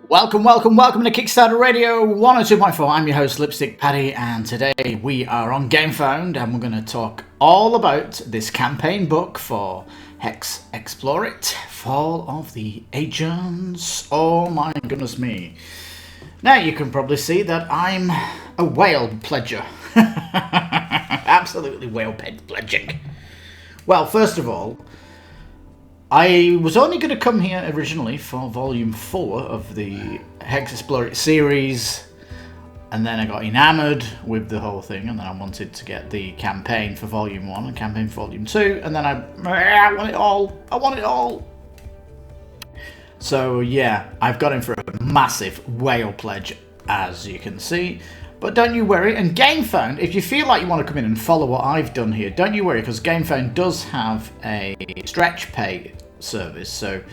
Welcome to Kickstarter Radio 102.4. I'm your host, Lipstick Paddy, and today we are on Gamefound, and we're going to talk all about this campaign book for HEXplorit, Fall of the Agents. Oh my goodness me. Now you can probably see that I'm a whale pledger. Absolutely whale pledging. Well, first of all, I was only going to come here originally for Volume 4 of the HEXplorit series, and then I got enamoured with the whole thing, and then I wanted to get the campaign for Volume 1 and campaign for Volume 2, and then I want it all. I want it all. So yeah, I've got in for a massive whale pledge, as you can see. But don't you worry, and Gamefound, if you feel like you want to come in and follow what I've done here, don't you worry, because Gamefound does have a stretch pay service. So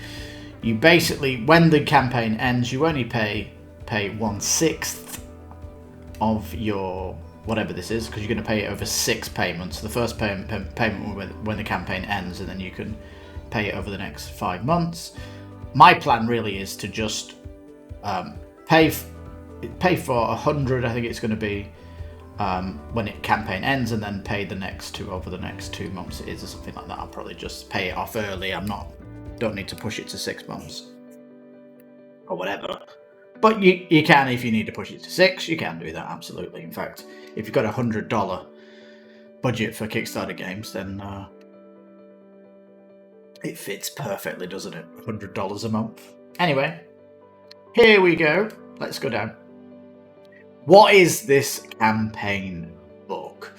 you basically, when the campaign ends, you only pay 1/6 of your whatever this is, because you're going to pay it over 6 payments. The first payment when the campaign ends, and then you can pay it over the next 5 months. My plan really is to just pay for 100, I think it's going to be, when it campaign ends, and then pay the next 2 over the next 2 months it is, or something like that. I'll probably just pay it off early. Don't need to push it to 6 months or whatever. But you can, if you need to push it to 6, you can do that, absolutely. In fact, if you've got a $100 budget for Kickstarter games, then it fits perfectly, doesn't it? $100 a month. Anyway, here we go. Let's go down. What is this campaign book?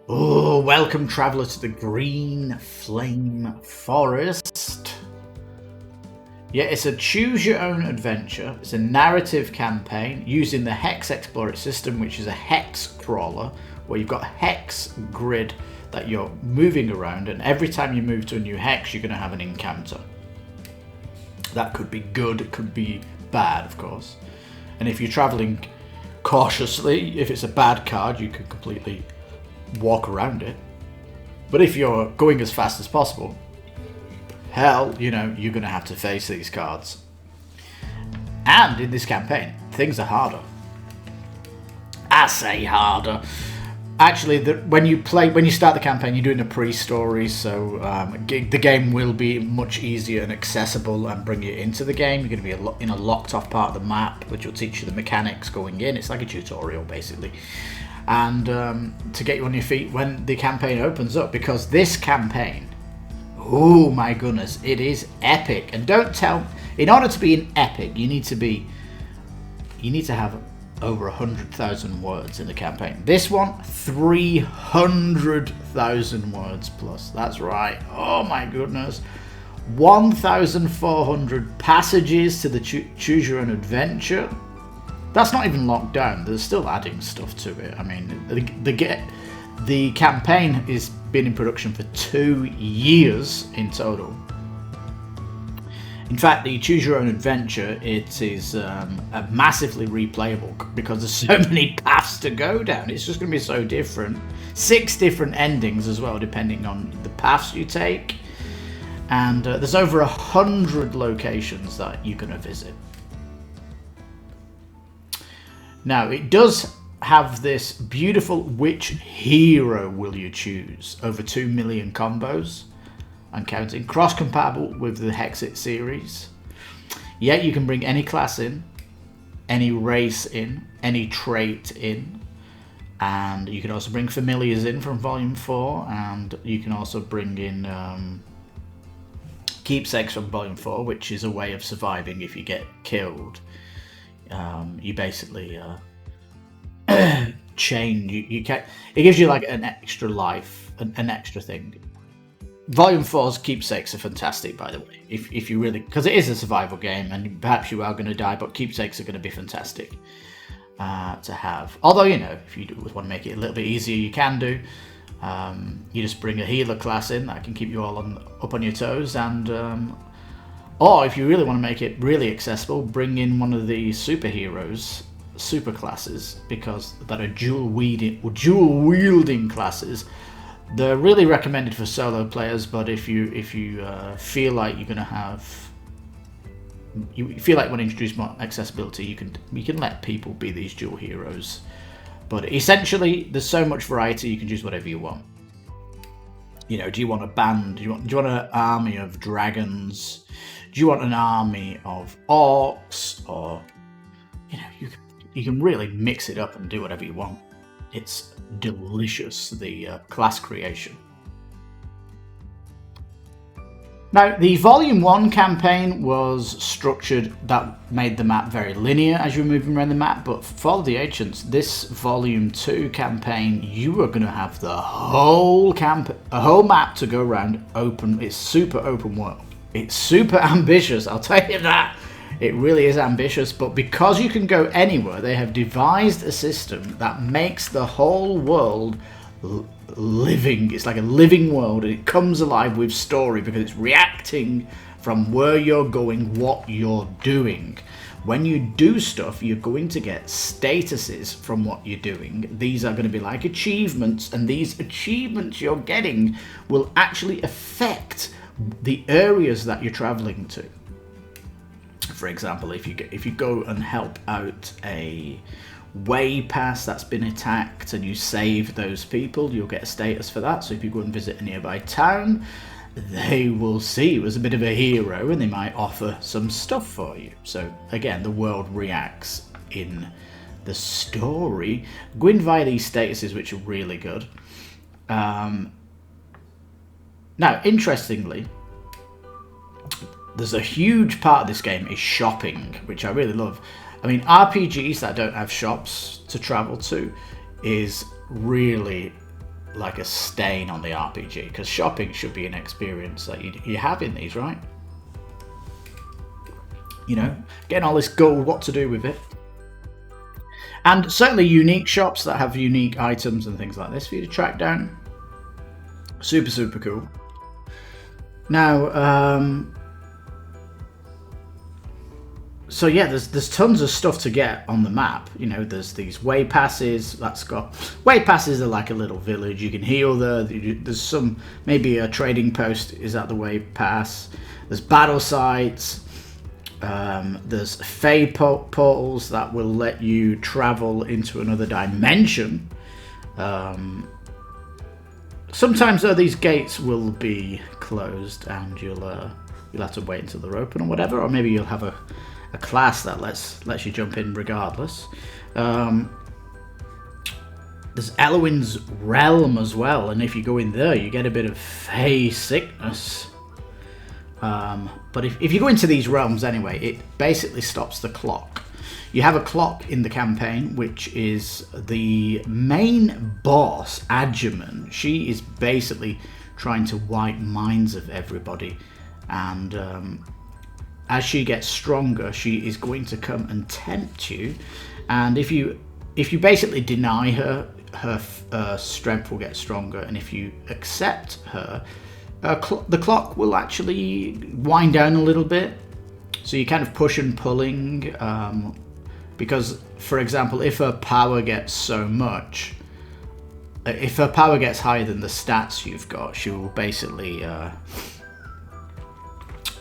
Oh, welcome traveller to the Green Flame Forest. Yeah, it's a choose-your-own adventure. It's a narrative campaign using the HEXplorit system, which is a hex crawler, where you've got a hex grid that you're moving around, and every time you move to a new hex, you're going to have an encounter. That could be good, it could be bad, of course. And if you're travelling cautiously, if it's a bad card, you can completely walk around it. But if you're going as fast as possible, hell, you're going to have to face these cards. And in this campaign, things are harder. I say harder. Actually, when you start the campaign, you're doing a pre-story, so the game will be much easier and accessible and bring you into the game. You're going to be in a locked-off part of the map, which will teach you the mechanics going in. It's like a tutorial, basically. And to get you on your feet when the campaign opens up, because this campaign, oh my goodness, it is epic. And don't tell, in order to be an epic, you need to have over 100,000 words in the campaign. This one, 300,000 words plus. That's right. Oh my goodness. 1,400 passages to the choose your own adventure. That's not even locked down. There's still adding stuff to it. I mean, the campaign has been in production for 2 years in total. In fact, the Choose Your Own Adventure, it is a massively replayable, because there's so many paths to go down. It's just going to be so different. 6 different endings as well, depending on the paths you take. And there's over 100 locations that you're going to visit. Now, it does have this beautiful which hero will you choose? Over 2 million combos. And counting, cross-compatible with the Hexit series. Yet you can bring any class in, any race in, any trait in, and you can also bring familiars in from Volume 4, and you can also bring in keepsakes from Volume 4, which is a way of surviving if you get killed. You basically chain. You can. It gives you like an extra life, an extra thing. Volume 4's keepsakes are fantastic, by the way. If you really, because it is a survival game, and perhaps you are going to die, but keepsakes are going to be fantastic to have. Although, if you want to make it a little bit easier, you can do. You just bring a healer class in that can keep you all up on your toes, and or if you really want to make it really accessible, bring in one of the superheroes, super classes, because that are dual wielding classes. They're really recommended for solo players, but if you feel like you're going to have you feel like when you introduce more accessibility, you can let people be these dual heroes. But essentially, there's so much variety, you can choose whatever you want. You know, do you want a band? Do you want an army of dragons? Do you want an army of orcs? Or, you know, you can really mix it up and do whatever you want. It's delicious, the class creation. Now, the Volume 1 campaign was structured that made the map very linear as you were moving around the map, but for the Ancients, this Volume 2 campaign, you are going to have the whole map to go around open. It's super open world. It's super ambitious, I'll tell you that. It really is ambitious, but because you can go anywhere, they have devised a system that makes the whole world living. It's like a living world, and it comes alive with story because it's reacting from where you're going, what you're doing. When you do stuff, you're going to get statuses from what you're doing. These are going to be like achievements, and these achievements you're getting will actually affect the areas that you're traveling to. For example, if you go and help out a way pass that's been attacked and you save those people, you'll get a status for that. So if you go and visit a nearby town, they will see you as a bit of a hero and they might offer some stuff for you. So again, the world reacts in the story, going via these statuses, which are really good. Now, interestingly, there's a huge part of this game is shopping, which I really love. I mean, RPGs that don't have shops to travel to is really like a stain on the RPG, because shopping should be an experience that you have in these, right? You know, getting all this gold, what to do with it. And certainly unique shops that have unique items and things like this for you to track down. Super, super cool. Now, so yeah, there's tons of stuff to get on the map. You know, there's these way passes. Way passes are like a little village. You can heal there. There's some, maybe a trading post is at the way pass. There's battle sites. There's fey portals that will let you travel into another dimension. Sometimes though, these gates will be closed and you'll have to wait until they're open or whatever, or maybe you'll have a class that lets you jump in regardless. There's Elwyn's Realm as well, and if you go in there, you get a bit of fey sickness. But if you go into these realms anyway, it basically stops the clock. You have a clock in the campaign, which is the main boss, Adjaman. She is basically trying to wipe minds of everybody, and as she gets stronger, she is going to come and tempt you, and if you basically deny her, her strength will get stronger, and if you accept her, the clock will actually wind down a little bit. So you kind of push and pulling, because, for example, if her power gets so much, if her power gets higher than the stats you've got, she will basically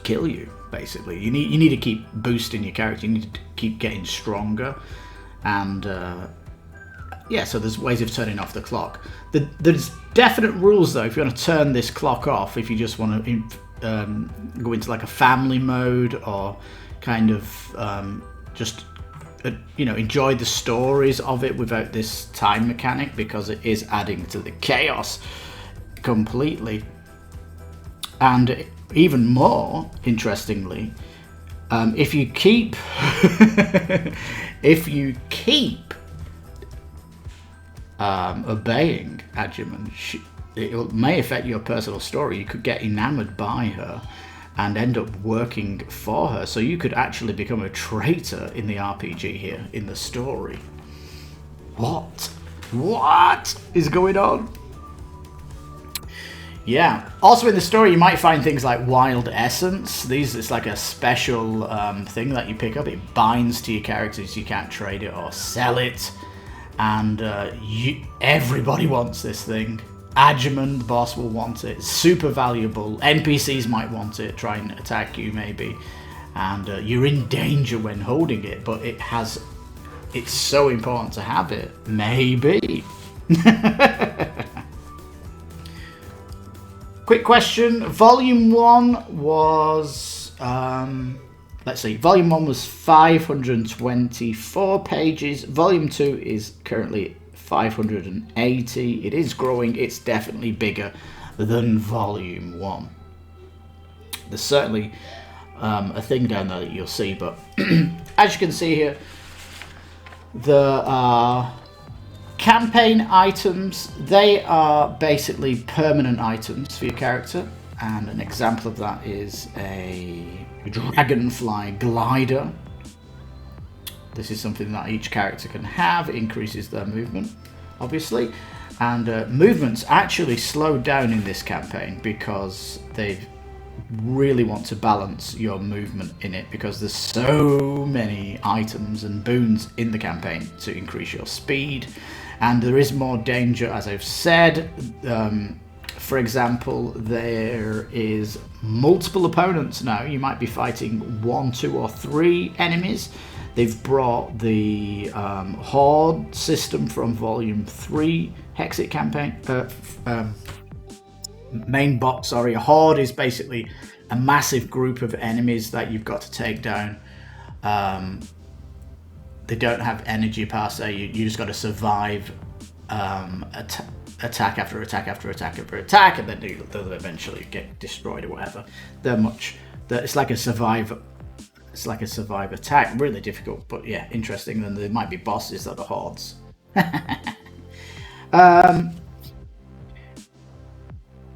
kill you. Basically, you need to keep boosting your character. You need to keep getting stronger, and yeah. So there's ways of turning off the clock. There's definite rules though. If you want to turn this clock off, if you just want to go into like a family mode, or kind of just enjoy the stories of it without this time mechanic, because it is adding to the chaos completely. And even more interestingly, if you keep obeying Adjaman, it may affect your personal story. You could get enamored by her and end up working for her, so you could actually become a traitor in the RPG here, in the story. What is going on? Yeah. Also in the story, you might find things like wild essence. It's like a special thing that you pick up. It binds to your characters. You can't trade it or sell it. And everybody wants this thing. Adjaman, the boss, will want it. It's super valuable. NPCs might want it, try and attack you maybe. and you're in danger when holding it, but it's so important to have it. Maybe. Quick question. Volume 1 was let's see, Volume 1 was 524 pages. Volume 2 is currently 580. It is growing. It's definitely bigger than Volume 1. There's certainly a thing down there that you'll see, but as you can see here, the campaign items, they are basically permanent items for your character, and an example of that is a dragonfly glider. This is something that each character can have. It increases their movement, obviously, and movements actually slowed down in this campaign because they really want to balance your movement in it, because there's so many items and boons in the campaign to increase your speed, and there is more danger, as I've said. For example, there is multiple opponents now. You might be fighting 1, 2, or 3 enemies. They've brought the Horde system from Volume 3 Hexit campaign. Main box, sorry. A Horde is basically a massive group of enemies that you've got to take down. They don't have energy per se. You just got to survive attack after attack after attack after attack, and then they'll eventually get destroyed or whatever. It's like a survive. It's like a survive attack. Really difficult, but yeah, interesting. Then there might be bosses that are hordes.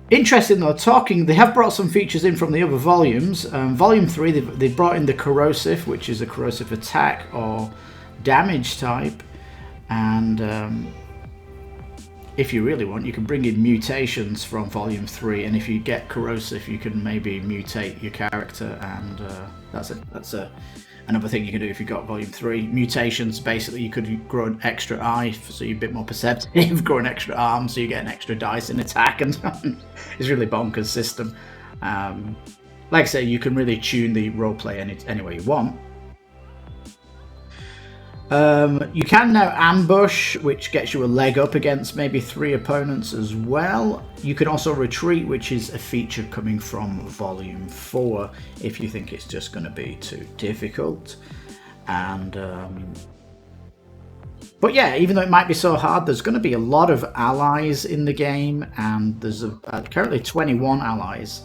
Interesting though, they have brought some features in from the other volumes. Volume 3, they've brought in the corrosive, which is a corrosive attack or damage type, and if you really want, you can bring in mutations from Volume 3, and if you get corrosive, you can maybe mutate your character, and that's another thing you can do if you got Volume 3. Mutations, basically, you could grow an extra eye, so you're a bit more perceptive, grow an extra arm, so you get an extra dice in attack, and it's really bonkers system. Like I say, you can really tune the roleplay any way you want. You can now ambush, which gets you a leg up against maybe 3 opponents as well. You can also retreat, which is a feature coming from Volume 4 if you think it's just going to be too difficult. And but yeah, even though it might be so hard, there's going to be a lot of allies in the game, and there's currently 21 allies.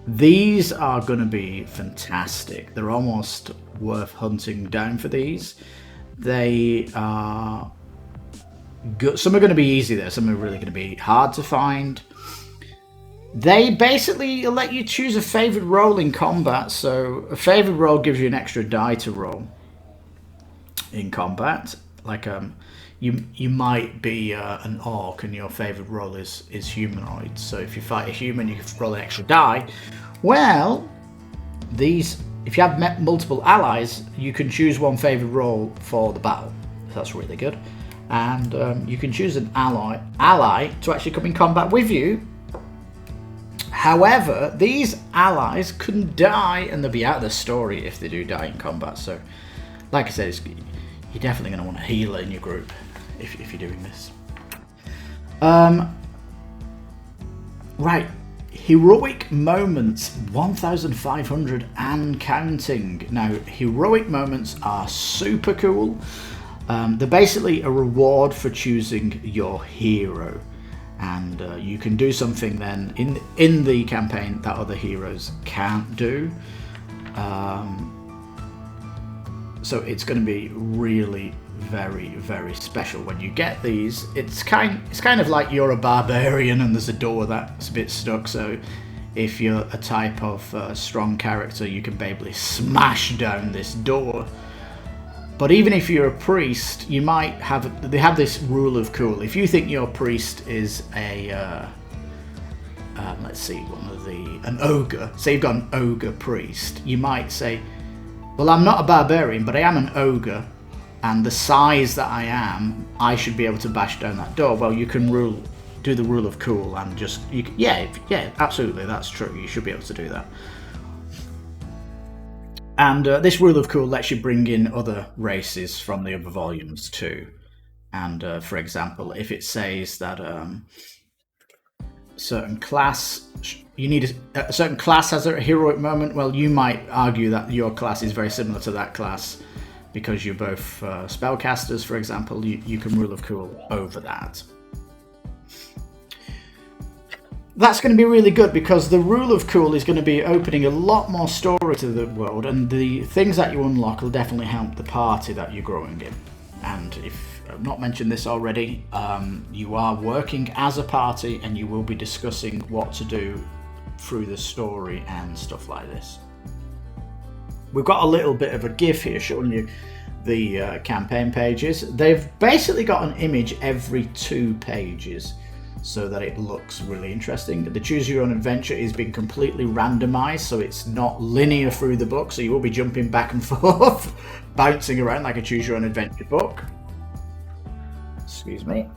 These are going to be fantastic. They're almost worth hunting down for these. They are good. Some are going to be easy there, some are really going to be hard to find. They basically let you choose a favored role in combat. So a favored role gives you an extra die to roll in combat. Like you might be an orc and your favored role is humanoid. So if you fight a human, you can roll an extra die. Well, if you have multiple allies, you can choose one favored role for the battle. That's really good. And you can choose an ally to actually come in combat with you. However, these allies can die, and they'll be out of the story if they do die in combat. So, like I said, you're definitely going to want a healer in your group if you're doing this. Right. Heroic moments, 1,500 and counting. Now, heroic moments are super cool. They're basically a reward for choosing your hero, and you can do something then in the campaign that other heroes can't do. So it's going to be really very, very special when you get these. It's kind of like you're a barbarian and there's a door that's a bit stuck, so if you're a type of strong character, you can basically smash down this door. But even if you're a priest, you might have, they have this rule of cool. If you think your priest is a let's see, an ogre, say you've got an ogre priest, you might say, well, I'm not a barbarian, but I am an ogre, and the size that I am, I should be able to bash down that door. Well, you can do the rule of cool and just, yeah, absolutely, that's true. You should be able to do that. And this rule of cool lets you bring in other races from the other volumes too. And for example, if it says that certain class, you need a certain class has a heroic moment, well, you might argue that your class is very similar to that class because you're both spellcasters, for example. You can rule of cool over that. That's going to be really good because the rule of cool is going to be opening a lot more story to the world, and the things that you unlock will definitely help the party that you're growing in. And if I've not mentioned this already, you are working as a party and you will be discussing what to do through the story and stuff like this. We've got a little bit of a GIF here showing you the campaign pages. They've basically got an image every 2 pages so that it looks really interesting. The choose your own adventure is being completely randomized, so it's not linear through the book, so you will be jumping back and forth, bouncing around like a choose your own adventure book. Excuse me.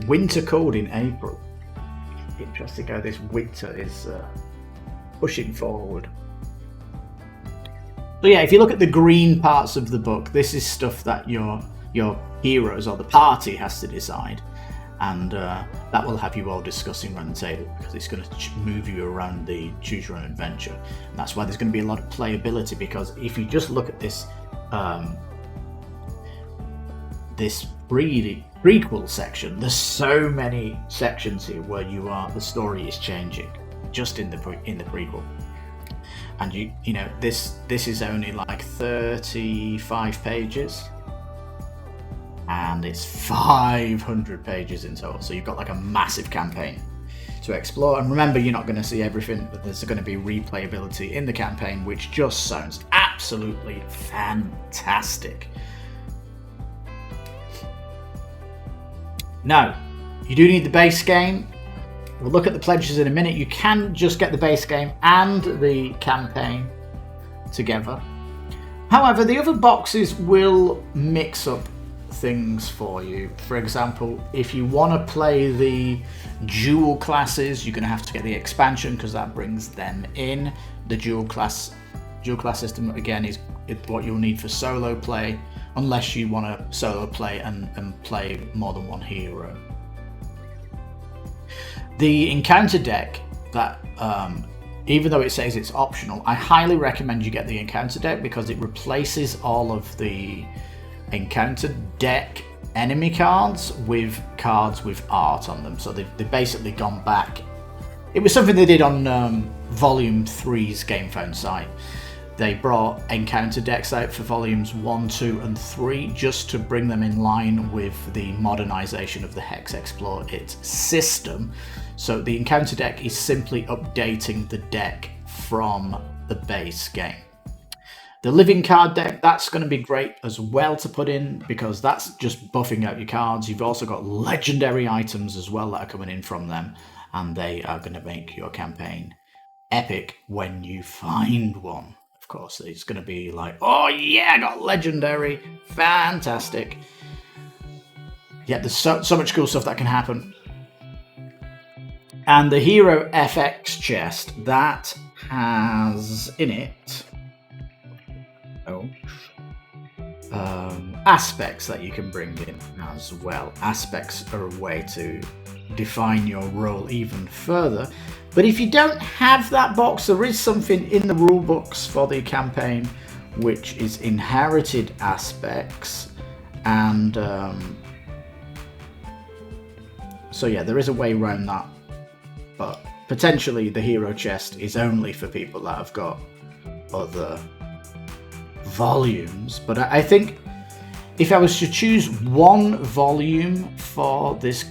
Winter cold in April. Interesting how this winter is pushing forward. So yeah, if you look at the green parts of the book, this is stuff that your heroes or the party has to decide, and that will have you all discussing around the table because it's going to move you around the choose your own adventure. And that's why there's going to be a lot of playability, because if you just look at this this prequel section, there's so many sections here where the story is changing just in the prequel. And you know this is only like 35 pages, and it's 500 pages in total. So you've got like a massive campaign to explore. And remember, you're not going to see everything, but there's going to be replayability in the campaign, which just sounds absolutely fantastic. Now, you do need the base game. We'll look at the pledges in a minute. You can just get the base game and the campaign together. However, the other boxes will mix up things for you. For example, if you want to play the dual classes, you're going to have to get the expansion because that brings them in. The dual class system, again, is what you'll need for solo play, unless you want to solo play and play more than one hero. The encounter deck, that even though it says it's optional, I highly recommend you get the encounter deck because it replaces all of the encounter deck enemy cards with cards with art on them. So they've basically gone back. It was something they did on Volume 3's Gamefound site. They brought encounter decks out for volumes 1, 2, and 3 just to bring them in line with the modernization of the HEXplorit system. So the encounter deck is simply updating the deck from the base game. The living card deck, that's going to be great as well to put in because that's just buffing out your cards. You've also got legendary items as well that are coming in from them, and they are going to make your campaign epic when you find one. Of course, it's going to be like, oh yeah, I got legendary, fantastic. Yeah, there's so much cool stuff that can happen. And the Hero FX chest, that has in it aspects that you can bring in as well. Aspects are a way to define your role even further. But if you don't have that box, there is something in the rule books for the campaign which is inherited aspects, and so yeah, there is a way around that. But potentially the hero chest is only for people that have got other volumes. But I think if I was to choose one volume for this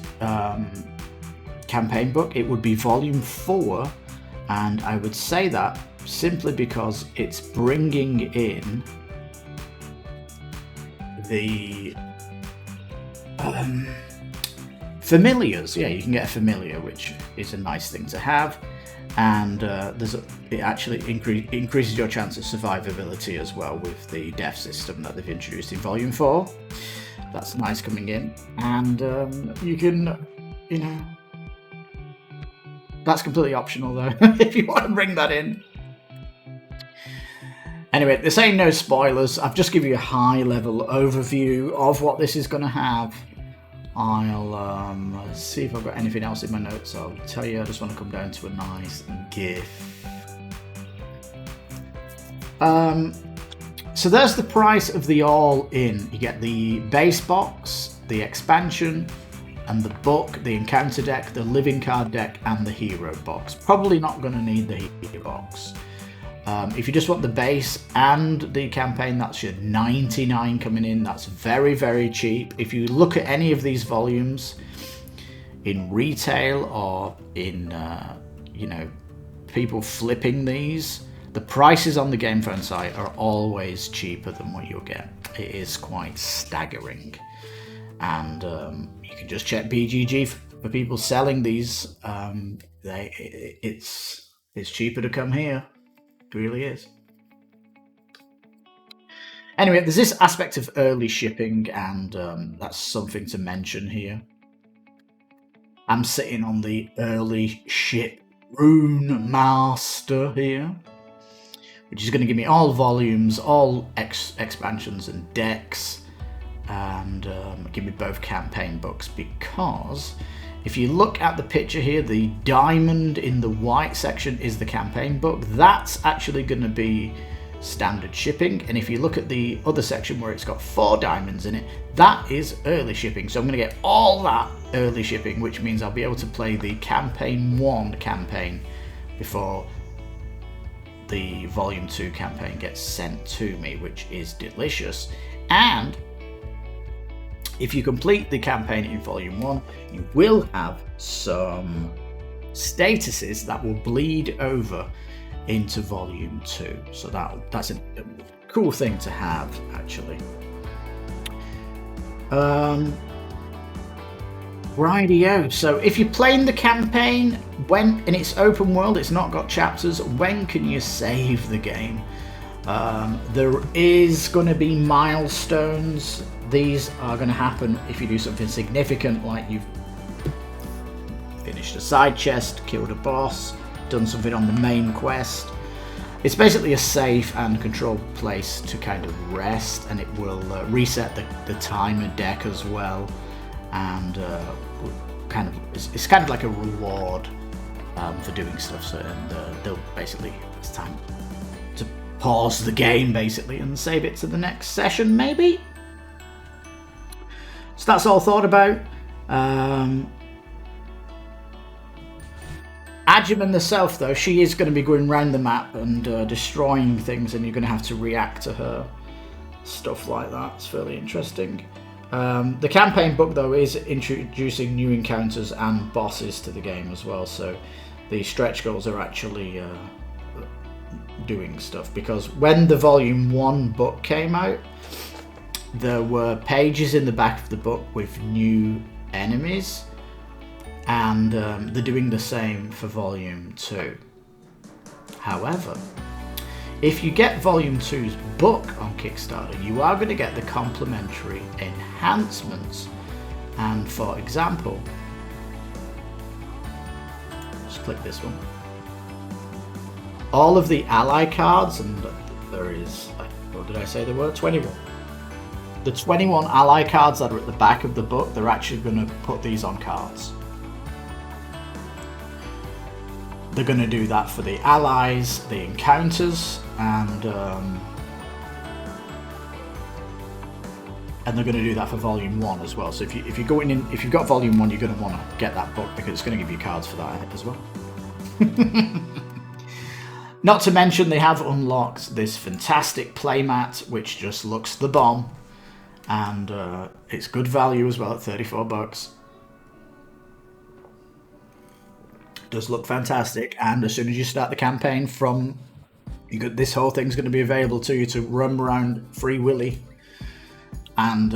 campaign book, it would be volume 4, and I would say that simply because it's bringing in the familiars. Yeah, you can get a familiar, which is a nice thing to have, and it actually increases your chance of survivability as well with the death system that they've introduced in volume 4. That's nice coming in, and you can, That's completely optional though, if you want to bring that in. Anyway, this ain't no spoilers. I've just given you a high-level overview of what this is going to have. I'll see if I've got anything else in my notes. I'll tell you, I just want to come down to a nice GIF. So there's the price of the all-in. You get the base box, the expansion, and the book, the encounter deck, the living card deck, and the hero box. Probably not going to need the hero box. If you just want the base and the campaign, that's your $99 coming in. That's very, very cheap. If you look at any of these volumes in retail or in, you know, people flipping these, the prices on the Gamefound site are always cheaper than what you'll get. It is quite staggering. And you can just check BGG for people selling these. It's cheaper to come here. It really is. Anyway, there's this aspect of early shipping, and that's something to mention here. I'm sitting on the early ship Rune Master here, which is going to give me all volumes, all expansions and decks, and give me both campaign books, because if you look at the picture here, the diamond in the white section is the campaign book. That's actually going to be standard shipping. And if you look at the other section where it's got 4 diamonds in it, that is early shipping. So I'm going to get all that early shipping, which means I'll be able to play the campaign 1 campaign before the volume 2 campaign gets sent to me, which is delicious. And if you complete the campaign in Volume 1, you will have some statuses that will bleed over into Volume 2. So that's a cool thing to have, actually. Rightio. So if you're playing the campaign, and it's open world, it's not got chapters, when can you save the game? There is going to be milestones. These are going to happen if you do something significant, like you've finished a side chest, killed a boss, done something on the main quest. It's basically a safe and controlled place to kind of rest, and it will reset the timer deck as well, and it's kind of like a reward for doing stuff. So, and they'll basically, it's time to pause the game basically and save it to the next session, maybe. So that's all thought about. Adjuman herself, though, she is going to be going around the map and destroying things, and you're going to have to react to her. Stuff like that. It's fairly interesting. The campaign book, though, is introducing new encounters and bosses to the game as well. So the stretch goals are actually doing stuff, because when the Volume 1 book came out, there were pages in the back of the book with new enemies, and they're doing the same for Volume 2. However, if you get Volume 2's book on Kickstarter, you are going to get the complimentary enhancements. And for example, just click this one. All of the ally cards, and there is, what did I say there were? 21. The 21 ally cards that are at the back of the book, they're actually going to put these on cards. They're going to do that for the allies, the encounters, and they're going to do that for Volume 1 as well. So if you're going in, if you've got Volume 1, you're going to want to get that book, because it's going to give you cards for that as well. Not to mention, they have unlocked this fantastic playmat, which just looks the bomb, and it's good value as well at $34. Does look fantastic, and as soon as you start the campaign, this whole thing's going to be available to you to run around Free Willy, and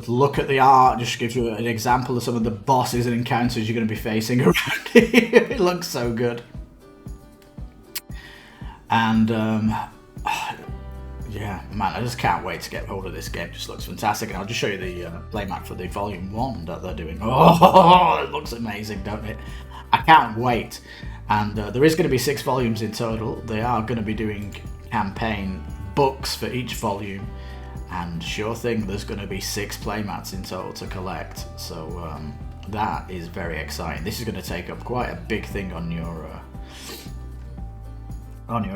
look at the art. Just gives you an example of some of the bosses and encounters you're going to be facing around here. It looks so good, and yeah, man, I just can't wait to get hold of this game. It just looks fantastic, and I'll just show you the playmat for the Volume 1 that they're doing. Oh, it looks amazing, don't it? I can't wait. And there is going to be 6 volumes in total. They are going to be doing campaign books for each volume, and sure thing, there's going to be 6 playmats in total to collect. So that is very exciting. This is going to take up quite a big thing on your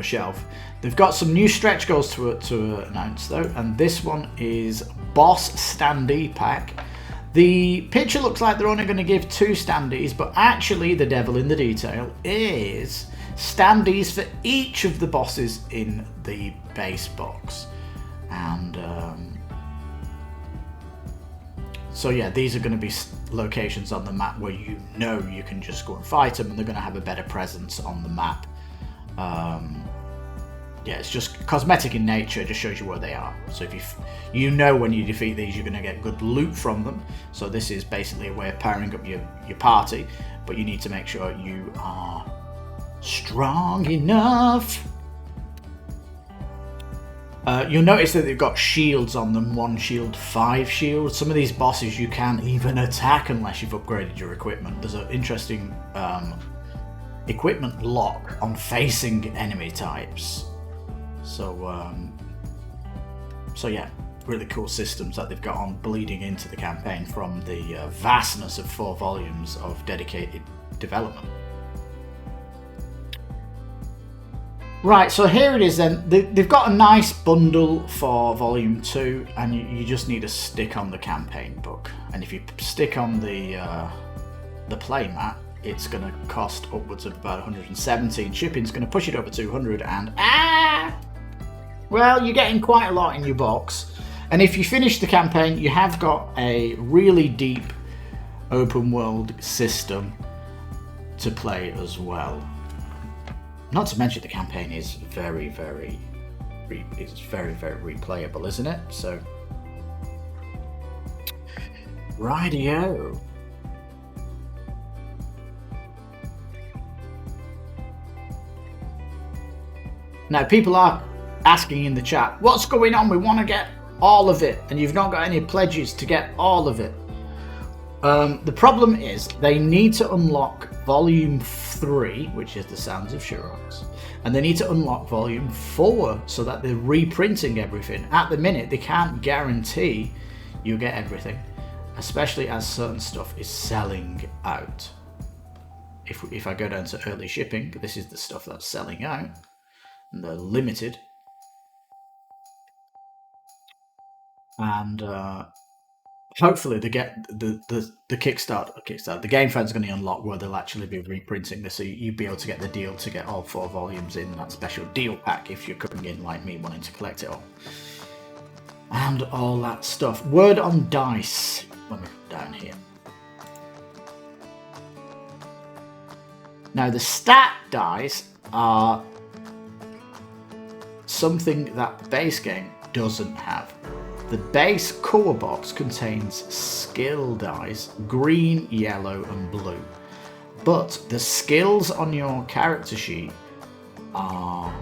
shelf. They've got some new stretch goals to announce though, and this one is Boss Standee Pack. The picture looks like they're only going to give 2 standees, but actually the devil in the detail is standees for each of the bosses in the base box. And so yeah, these are going to be locations on the map where you can just go and fight them, and they're going to have a better presence on the map. Yeah, it's just cosmetic in nature, it just shows you where they are. So if you know when you defeat these, you're going to get good loot from them. So this is basically a way of powering up your party, but you need to make sure you are strong enough. You'll notice that they've got shields on them, 1 shield, 5 shields. Some of these bosses you can't even attack unless you've upgraded your equipment. There's an interesting equipment lock on facing enemy types. So yeah, really cool systems that they've got on bleeding into the campaign from the vastness of 4 volumes of dedicated development. Right, so here it is then. They've got a nice bundle for volume 2, and you just need to stick on the campaign book. And if you stick on the playmat, it's going to cost upwards of about 117. Shipping's going to push it over 200, and well, you're getting quite a lot in your box. And if you finish the campaign, you have got a really deep open world system to play as well. Not to mention the campaign is very, very replayable, isn't it? So, rightio. Now, people are asking in the chat, what's going on? We want to get all of it, and you've not got any pledges to get all of it. The problem is they need to unlock volume 3, which is the Sounds of Shirox, and they need to unlock volume 4 so that they're reprinting everything. At the minute, they can't guarantee you get everything, especially as certain stuff is selling out. If I go down to early shipping, this is the stuff that's selling out, and they're limited. And hopefully they get the Kickstarter, the Gamefound's going to unlock where they'll actually be reprinting this, so you'll be able to get the deal to get all 4 volumes in that special deal pack if you're coming in like me wanting to collect it all. And all that stuff. Word on dice. Let me put down here. Now the stat dice are something that base game doesn't have. The base core box contains skill dice, green, yellow and blue. But the skills on your character sheet are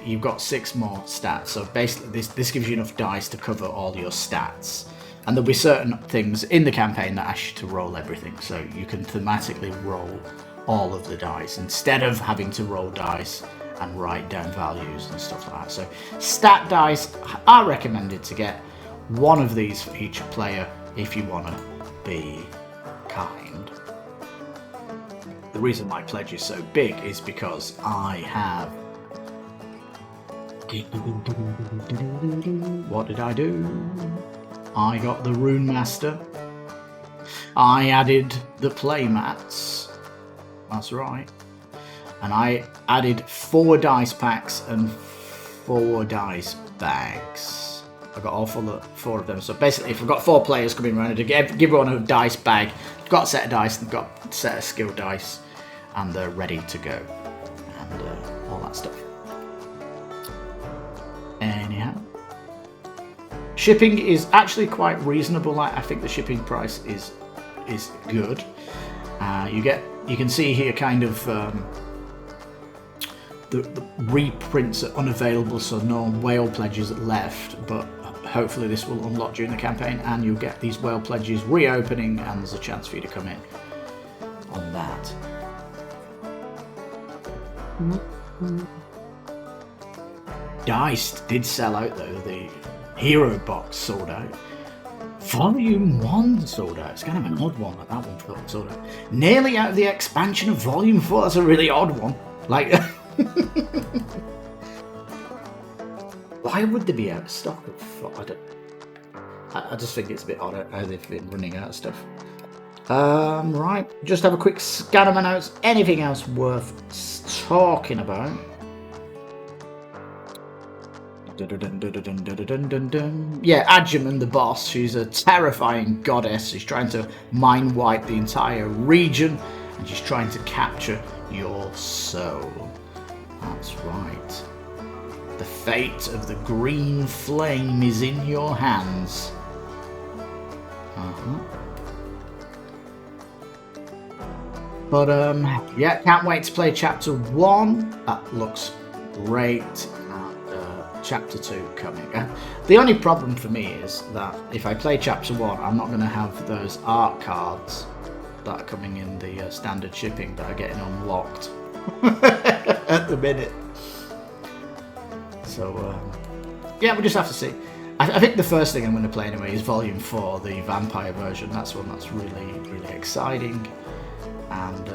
you've got 6 more stats. So basically this gives you enough dice to cover all your stats. And there'll be certain things in the campaign that ask you to roll everything. So you can thematically roll all of the dice instead of having to roll dice and write down values and stuff like that. So stat dice are recommended to get 1 of these for each player if you want to be kind. The reason my pledge is so big is because I have... What did I do? I got the Rune Master. I added the playmats. That's right. And I added 4 dice packs and 4 dice bags. I got all 4 of them. So basically, if I've got 4 players coming around, to give everyone a dice bag, they've got a set of dice, they've got a set of skill dice, and they're ready to go. And all that stuff. Anyhow. Shipping is actually quite reasonable. I think the shipping price is good. You can see here kind of the reprints are unavailable, so no whale pledges left, but hopefully this will unlock during the campaign and you'll get these whale pledges reopening and there's a chance for you to come in on that. Dice did sell out though. The Hero box sold out. Volume 1 sold out. It's kind of an odd one, like that one sold out. Nearly out of the expansion of Volume 4. That's a really odd one. Like, why would they be out of stock of 4? I just think it's a bit odd how they've been running out of stuff. Right, just have a quick scan of my notes. Anything else worth talking about? Yeah, Adjuman, the boss. She's a terrifying goddess. She's trying to mind wipe the entire region, and she's trying to capture your soul. That's right. The fate of the green flame is in your hands. But yeah, can't wait to play chapter 1. That looks great. Chapter 2 coming. The only problem for me is that if I play chapter 1, I'm not going to have those art cards that are coming in the standard shipping that are getting unlocked at the minute. So yeah, we'll just have to see. I think the first thing I'm going to play anyway is Volume 4, the vampire version. That's one that's really exciting. And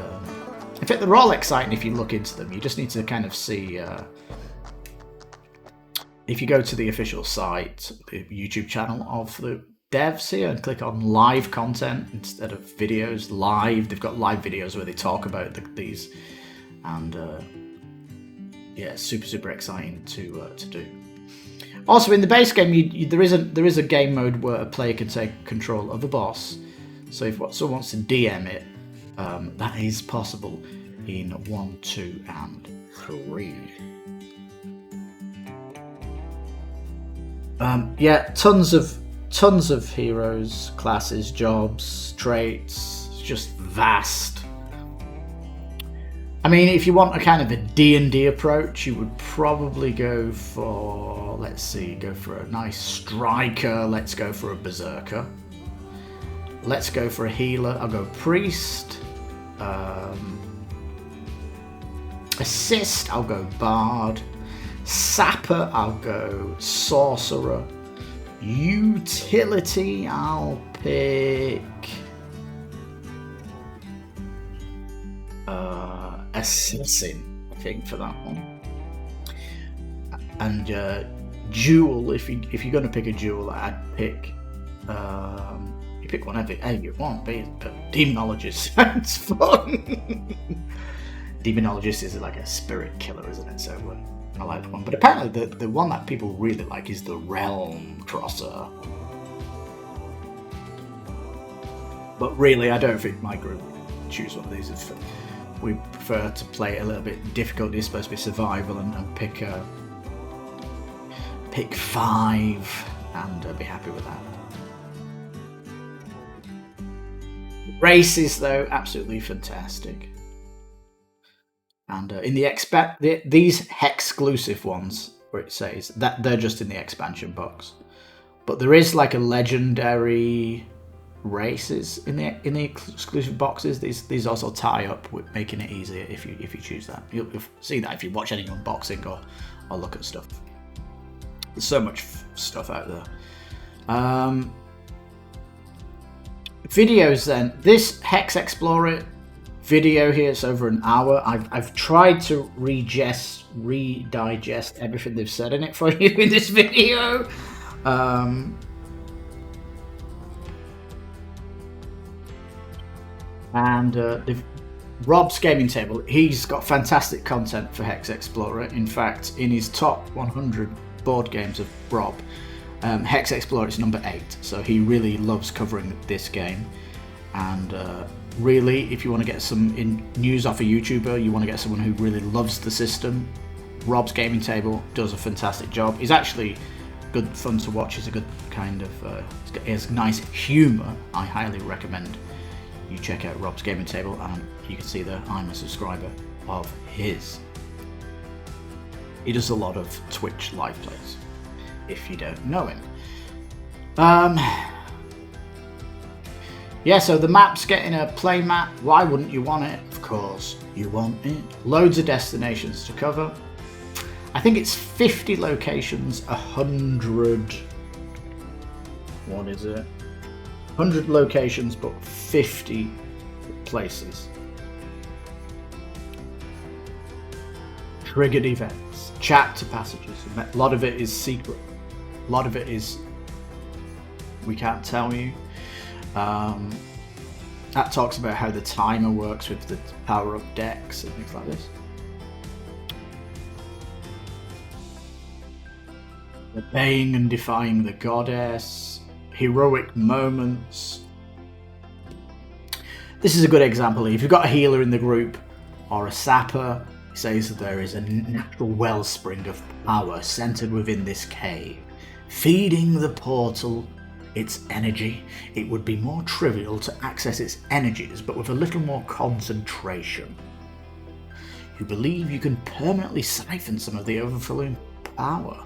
in fact, they're all exciting if you look into them. You just need to kind of see. If you go to the official site, the YouTube channel of the devs here, and click on live content instead of videos, live, they've got live videos where they talk about these, and yeah, super exciting to do. Also, in the base game, there is a game mode where a player can take control of a boss. So if someone wants to DM it, that is possible in 1, 2, and 3. Yeah, tons of heroes, classes, jobs, traits. It's just vast. I mean, if you want a kind of a D&D approach, you would probably go for, let's see, go for a nice striker. Let's go for a berserker. Let's go for a healer. I'll go priest. Assist, I'll go bard. Sapper, I'll go sorcerer. Utility, I'll pick assassin, I think, for that one. And duel, if you're going to pick a duel, I'd pick you pick whatever you want, but demonologist sounds fun. Demonologist is like a spirit killer, isn't it? So I like the one, but apparently the one that people really like is the Realm Crosser. But really, I don't think my group would choose one of these. If we prefer to play it a little bit difficult, it's supposed to be survival, and pick 5 and be happy with that. Races, though, absolutely fantastic. And in these exclusive ones, where it says that they're just in the expansion box, but there is like a legendary races in the exclusive boxes. These also tie up with making it easier if you choose that. You'll see that if you watch any unboxing or look at stuff. There's so much stuff out there. Videos then. This HEXplorit video here, it's over an hour. I've tried to redigest everything they've said in it for you in this video. Rob's Gaming Table, he's got fantastic content for HEXplorit. In fact, in his top 100 board games of Rob, HEXplorit is number 8, so he really loves covering this game. And really, if you want to get some news off a YouTuber, you want to get someone who really loves the system, Rob's Gaming Table does a fantastic job. He's actually good fun to watch. He's a good kind of he has nice humour. I highly recommend you check out Rob's Gaming Table, and you can see that I'm a subscriber of his. He does a lot of Twitch live plays, if you don't know him. Yeah, so the map's getting a play map. Why wouldn't you want it? Of course you want it. Loads of destinations to cover. I think it's 50 locations, 100... What is it? 100 locations, but 50 places. Triggered events, chapter passages. A lot of it is secret. A lot of it is we can't tell you. That talks about how the timer works with the power-up decks and things like this. Obeying and defying the goddess. Heroic moments. This is a good example. If you've got a healer in the group or a sapper, it says that there is a natural wellspring of power centered within this cave, feeding the portal its energy. It would be more trivial to access its energies, but with a little more concentration. You believe you can permanently siphon some of the overflowing power.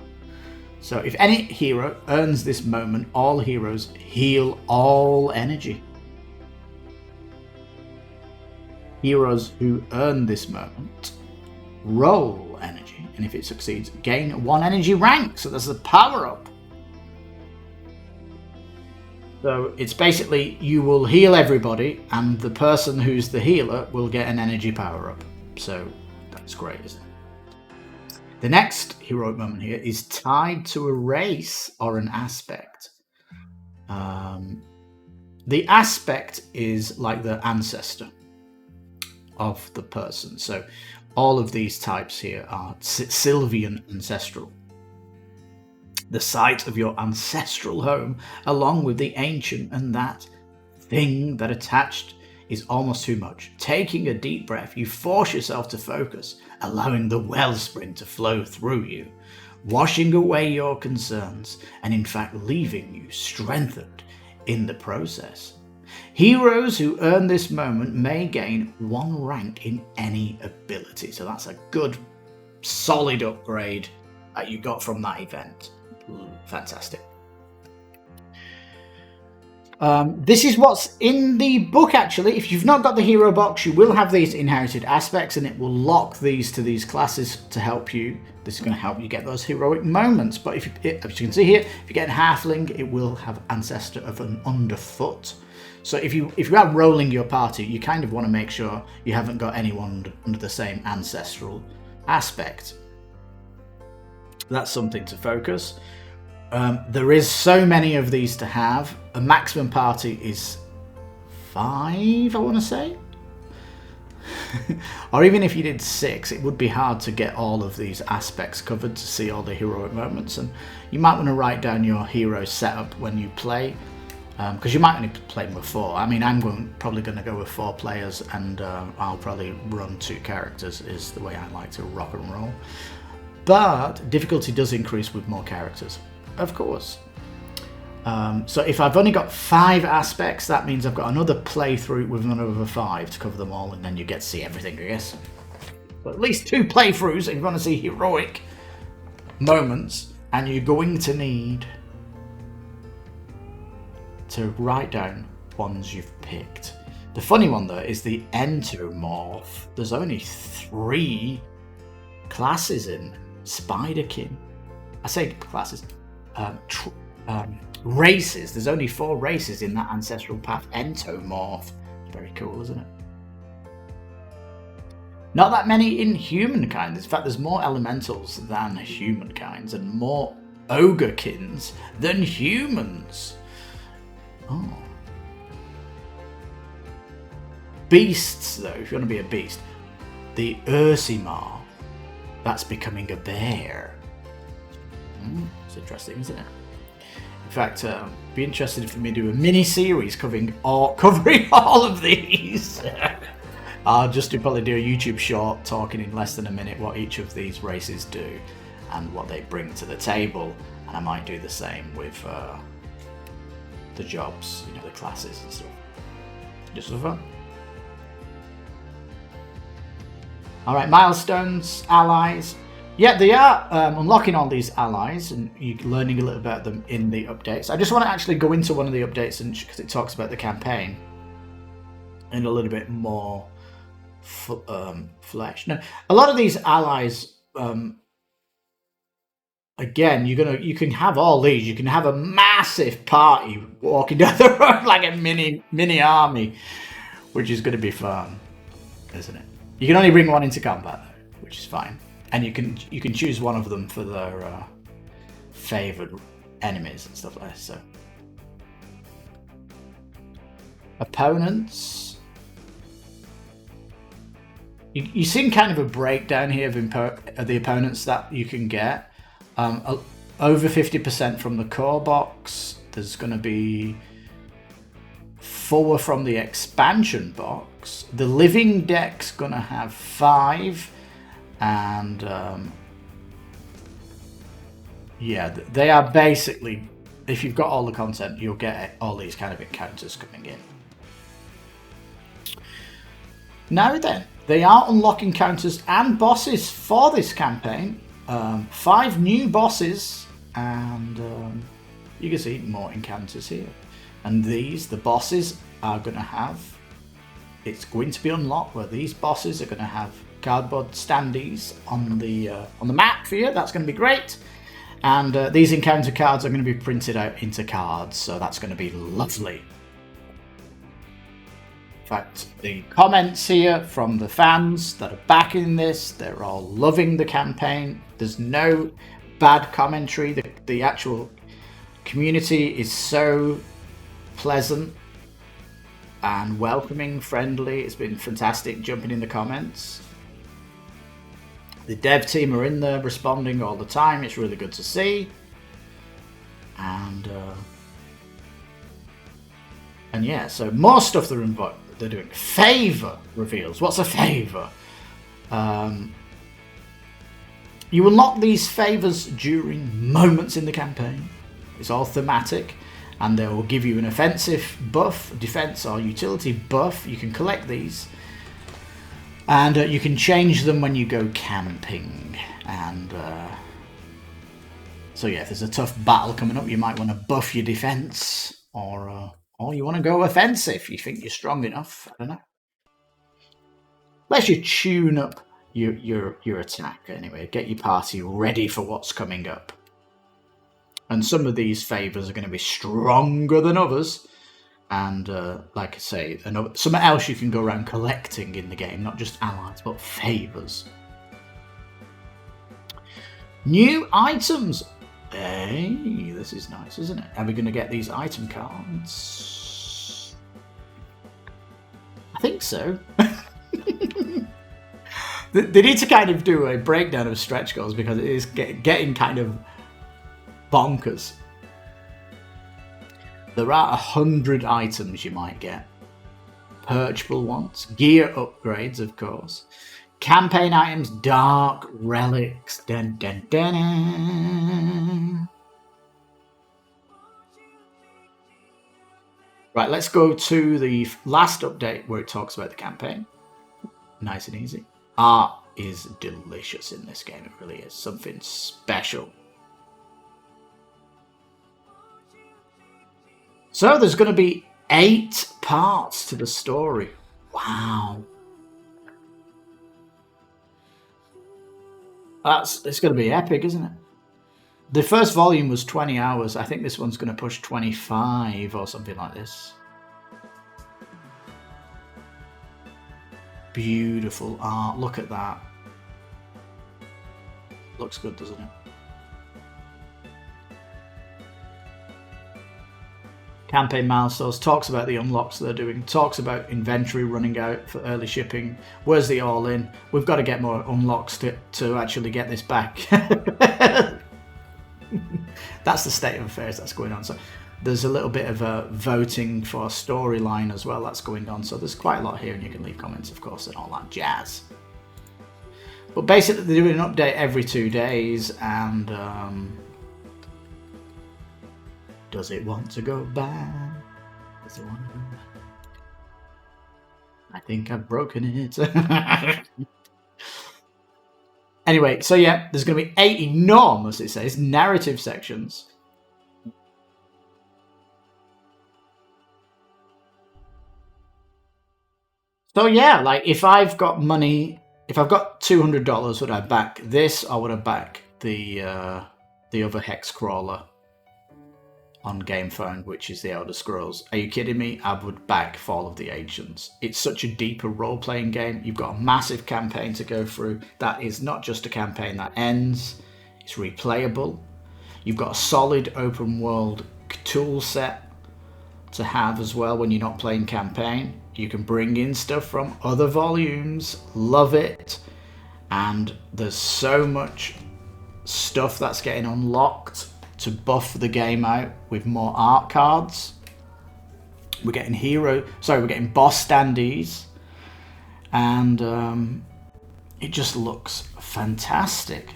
So if any hero earns this moment, all heroes heal all energy. Heroes who earn this moment roll energy, and if it succeeds, gain 1 energy rank. So that's a power up. So it's basically you will heal everybody, and the person who's the healer will get an energy power up. So that's great, isn't it? The next heroic moment here is tied to a race or an aspect. The aspect is like the ancestor of the person. So all of these types here are Sylvian ancestral. The site of your ancestral home, along with the ancient and that thing that attached is almost too much. Taking a deep breath, you force yourself to focus, allowing the wellspring to flow through you, washing away your concerns, and in fact leaving you strengthened in the process. Heroes who earn this moment may gain 1 rank in any ability. So that's a good, solid upgrade that you got from that event. Fantastic. This is what's in the book, actually. If you've not got the hero box, you will have these inherited aspects, and it will lock these to these classes to help you. This is going to help you get those heroic moments. But if you, as you can see here, if you get a halfling, it will have ancestor of an underfoot. So if you are rolling your party, you kind of want to make sure you haven't got anyone under the same ancestral aspect. That's something to focus. There is so many of these to have. A maximum party is 5, I want to say. Or even if you did 6, it would be hard to get all of these aspects covered to see all the heroic moments. And you might want to write down your hero setup when you play, because you might only play with 4. I mean, I'm probably going to go with 4 players, and I'll probably run 2 characters is the way I like to rock and roll. But difficulty does increase with more characters, of course. So if I've only got 5 aspects, that means I've got another playthrough with another 5 to cover them all, and then you get to see everything, I guess. But at least 2 playthroughs if you want to see heroic moments, and you're going to need to write down ones you've picked. The funny one though is the entomorph. There's only 3 classes in Spiderkin. I say classes. Races. There's only 4 races in that ancestral path. Entomorph. Very cool, isn't it? Not that many in humankind. In fact, there's more elementals than humankinds, and more ogrekins than humans. Oh. Beasts, though, if you want to be a beast. The Ursimar. That's becoming a bear. It's interesting, isn't it? In fact, be interested for me to do a mini-series covering all of these. I'll just probably do a YouTube short talking in less than a minute what each of these races do and what they bring to the table. And I might do the same with the jobs, you know, the classes and stuff. Just for fun. Alright, milestones, allies. Yeah, they are unlocking all these allies, and you're learning a little about them in the updates. I just want to actually go into one of the updates because it talks about the campaign in a little bit more flesh. No, a lot of these allies. Again, you can have all these. You can have a massive party walking down the road like a mini army, which is going to be fun, isn't it? You can only bring one into combat though, which is fine, and you can choose one of them for their favored enemies and stuff like that. So opponents. You've seen kind of a breakdown here of the opponents that you can get. Over 50% from the core box. There's going to be 4 from the expansion box. The living deck's going to have 5. And yeah, they are basically, if you've got all the content, you'll get all these kind of encounters coming in. Now then, they are unlocking encounters and bosses for this campaign. 5 new bosses, and you can see more encounters here. And the bosses are going to have, it's going to be unlocked where these bosses are going to have cardboard standees on the map for you. That's going to be great. And these encounter cards are going to be printed out into cards, so that's going to be lovely. In fact, the comments here from the fans that are backing this, they're all loving the campaign. There's no bad commentary. The actual community is so pleasant and welcoming, friendly. It's been fantastic jumping in the comments. The dev team are in there responding all the time. It's really good to see. And yeah, so more stuff they're doing. Favor reveals. What's a favor? You unlock these favors during moments in the campaign. It's all thematic, and they will give you an offensive buff, defense, or utility buff. You can collect these, and you can change them when you go camping. And so yeah, if there's a tough battle coming up, you might want to buff your defense, or you want to go offensive. You think you're strong enough. I don't know. Let's you tune up your attack anyway. Get your party ready for what's coming up. And some of these favors are going to be stronger than others. And like I say, something else you can go around collecting in the game, not just allies, but favors. New items. Hey, this is nice, isn't it? Are we going to get these item cards? I think so. They need to kind of do a breakdown of stretch goals because it is getting kind of bonkers. There are 100 items you might get. Purchable ones, gear upgrades, of course. Campaign items, dark relics. Dun, dun, dun, dun. Right, let's go to the last update where it talks about the campaign. Nice and easy. Art is delicious in this game. It really is something special. So there's going to be 8 parts to the story. Wow. It's going to be epic, isn't it? The first volume was 20 hours. I think this one's going to push 25 or something like this. Beautiful art. Look at that. Looks good, doesn't it? Campaign milestones, talks about the unlocks they're doing, talks about inventory running out for early shipping. Where's the all-in? We've got to get more unlocks to actually get this back. That's the state of affairs that's going on. So there's a little bit of a voting for storyline as well that's going on. So there's quite a lot here, and you can leave comments, of course, and all that jazz. But basically, they're doing an update every 2 days, and does it want to go back? Does it want to go back? I think I've broken it. Anyway, so yeah, there's going to be 8 enormous, it says, narrative sections. So yeah, like if I've got money, if I've got $200, would I back this or would I back the other hex crawler on Gamefound, which is the Elder Scrolls? Are you kidding me? I would back Fall of the Ancients. It's such a deeper role-playing game. You've got a massive campaign to go through. That is not just a campaign that ends. It's replayable. You've got a solid open world tool set to have as well when you're not playing campaign. You can bring in stuff from other volumes. Love it. And there's so much stuff that's getting unlocked to buff the game out with more art cards. We're getting we're getting boss standees, and it just looks fantastic.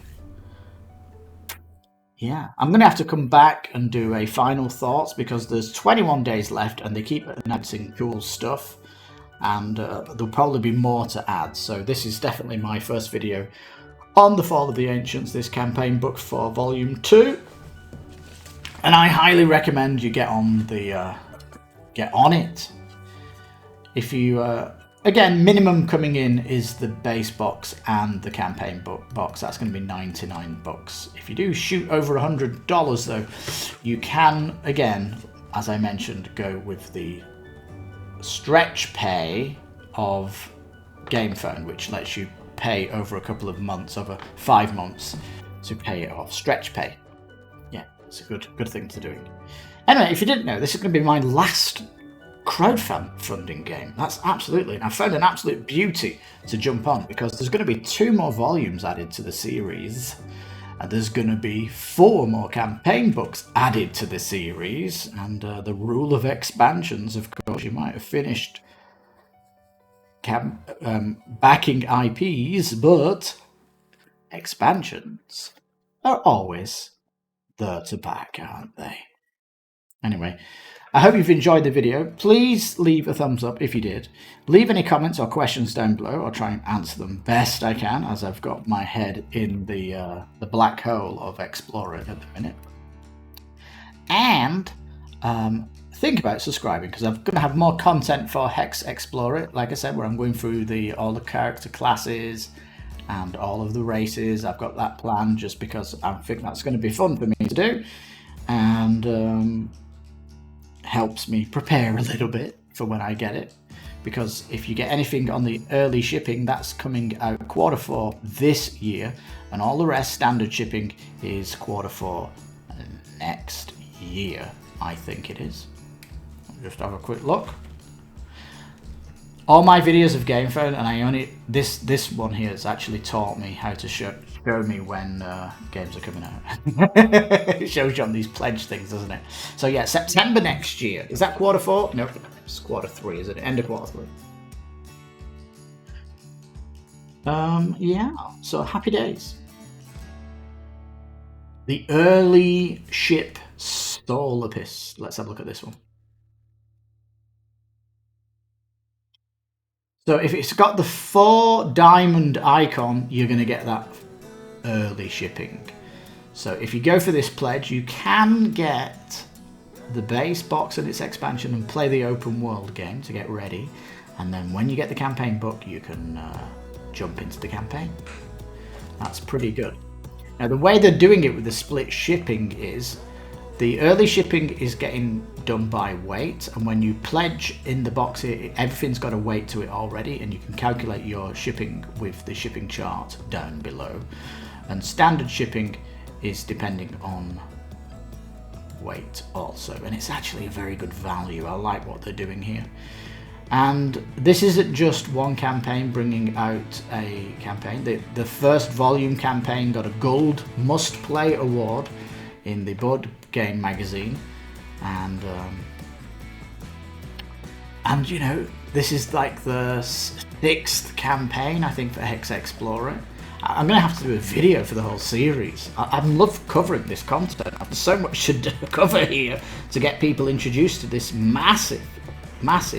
Yeah, I'm gonna have to come back and do a final thoughts because there's 21 days left and they keep announcing cool stuff, and there'll probably be more to add. So this is definitely my first video on the Fall of the Ancients, this campaign book for volume 2. And I highly recommend you get on it. If you, again, minimum coming in is the base box and the campaign box. That's going to be $99. If you do shoot over $100 though, you can, again, as I mentioned, go with the stretch pay of Gamefound, which lets you pay over a couple of months, over 5 months, to pay it off. Stretch pay. It's a good thing to do. Anyway, if you didn't know, this is going to be my last crowdfunding game. That's absolutely, and I found an absolute beauty to jump on because there's going to be 2 more volumes added to the series, and there's going to be 4 more campaign books added to the series, and the rule of expansions, of course, you might have finished backing IPs, but expansions are always there to back, aren't they? Anyway, I hope you've enjoyed the video. Please leave a thumbs up if you did. Leave any comments or questions down below. I'll try and answer them best I can, as I've got my head in the black hole of HEXplorit at the minute. And think about subscribing, because I'm going to have more content for HEXplorit, like I said, where I'm going through all the character classes and all of the races. I've got that planned just because I think that's going to be fun for me to do, and helps me prepare a little bit for when I get it, because if you get anything on the early shipping, that's coming out Q4 this year, and all the rest standard shipping is Q4 next year, I think it is. I'll just have a quick look. All my videos of Gamefound, and this one here has actually taught me how to show me when games are coming out. It shows you on these pledge things, doesn't it? So yeah, September next year. Is that Q4? No, it's Q3, is it? End of Q3. Yeah, so happy days. The early ship Solipis. Let's have a look at this one. So if it's got the 4 diamond icon, you're going to get that early shipping. So if you go for this pledge, you can get the base box and its expansion and play the open world game to get ready. And then when you get the campaign book, you can jump into the campaign. That's pretty good. Now the way they're doing it with the split shipping is the early shipping is getting done by weight, and when you pledge in the box here, everything's got a weight to it already, and you can calculate your shipping with the shipping chart down below. And standard shipping is depending on weight also, and it's actually a very good value. I like what they're doing here. And this isn't just one campaign bringing out a campaign. The first volume campaign got a gold must-play award in the Board Game Magazine, and you know, this is like the 6th campaign, I think, for HEXplorit. I'm gonna have to do a video for the whole series. I love covering this content. There's so much to cover here to get people introduced to this massive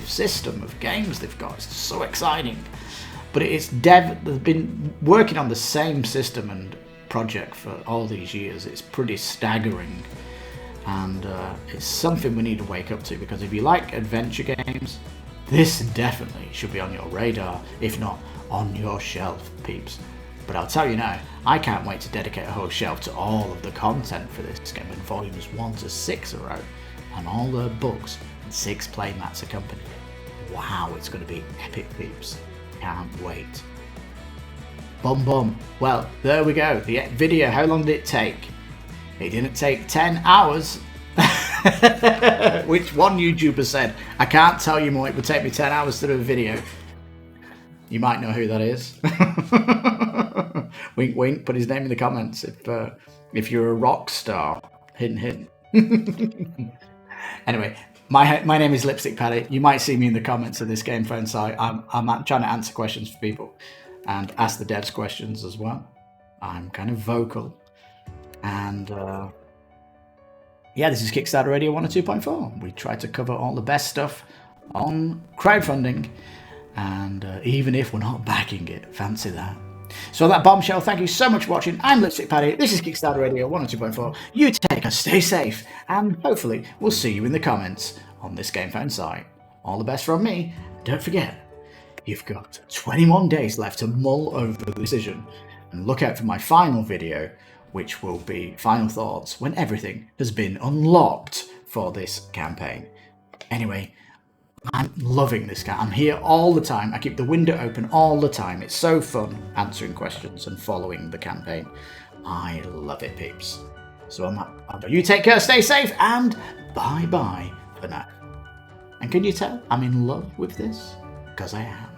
system of games they've got. It's so exciting. But they've been working on the same system and project for all these years. It's pretty staggering, and it's something we need to wake up to, because if you like adventure games, This definitely should be on your radar, if not on your shelf, peeps. But I'll tell you now, I can't wait to dedicate a whole shelf to all of the content for this game, in volumes 1 to 6 are out, and all the books and 6 playmats accompany it. Wow, it's going to be epic, peeps. Can't wait. Bum bum. Well, there we go. The video, how long did it take? It didn't take 10 hours. Which one YouTuber said, I can't tell you more, it would take me 10 hours to do a video. You might know who that is. Wink wink, put his name in the comments if you're a rock star. Hidden hidden. Anyway, my name is Lipstick Paddy. You might see me in the comments of this Gamefound site. I'm trying to answer questions for people and ask the devs questions as well. I'm kind of vocal. And yeah, this is Kickstarter Radio 102.4. We try to cover all the best stuff on crowdfunding, and even if we're not backing it, fancy that. So that bombshell, thank you so much for watching. I'm Lipstick Paddy. This is Kickstarter Radio 102.4. You take care, stay safe, and hopefully we'll see you in the comments on this Gamefound site. All the best from me. Don't forget, you've got 21 days left to mull over the decision, and look out for my final video, which will be final thoughts when everything has been unlocked for this campaign. Anyway, I'm loving this game. I'm here all the time. I keep the window open all the time. It's so fun answering questions and following the campaign. I love it, peeps. So on that, you take care, stay safe, and bye-bye for now. And can you tell I'm in love with this? Because I am.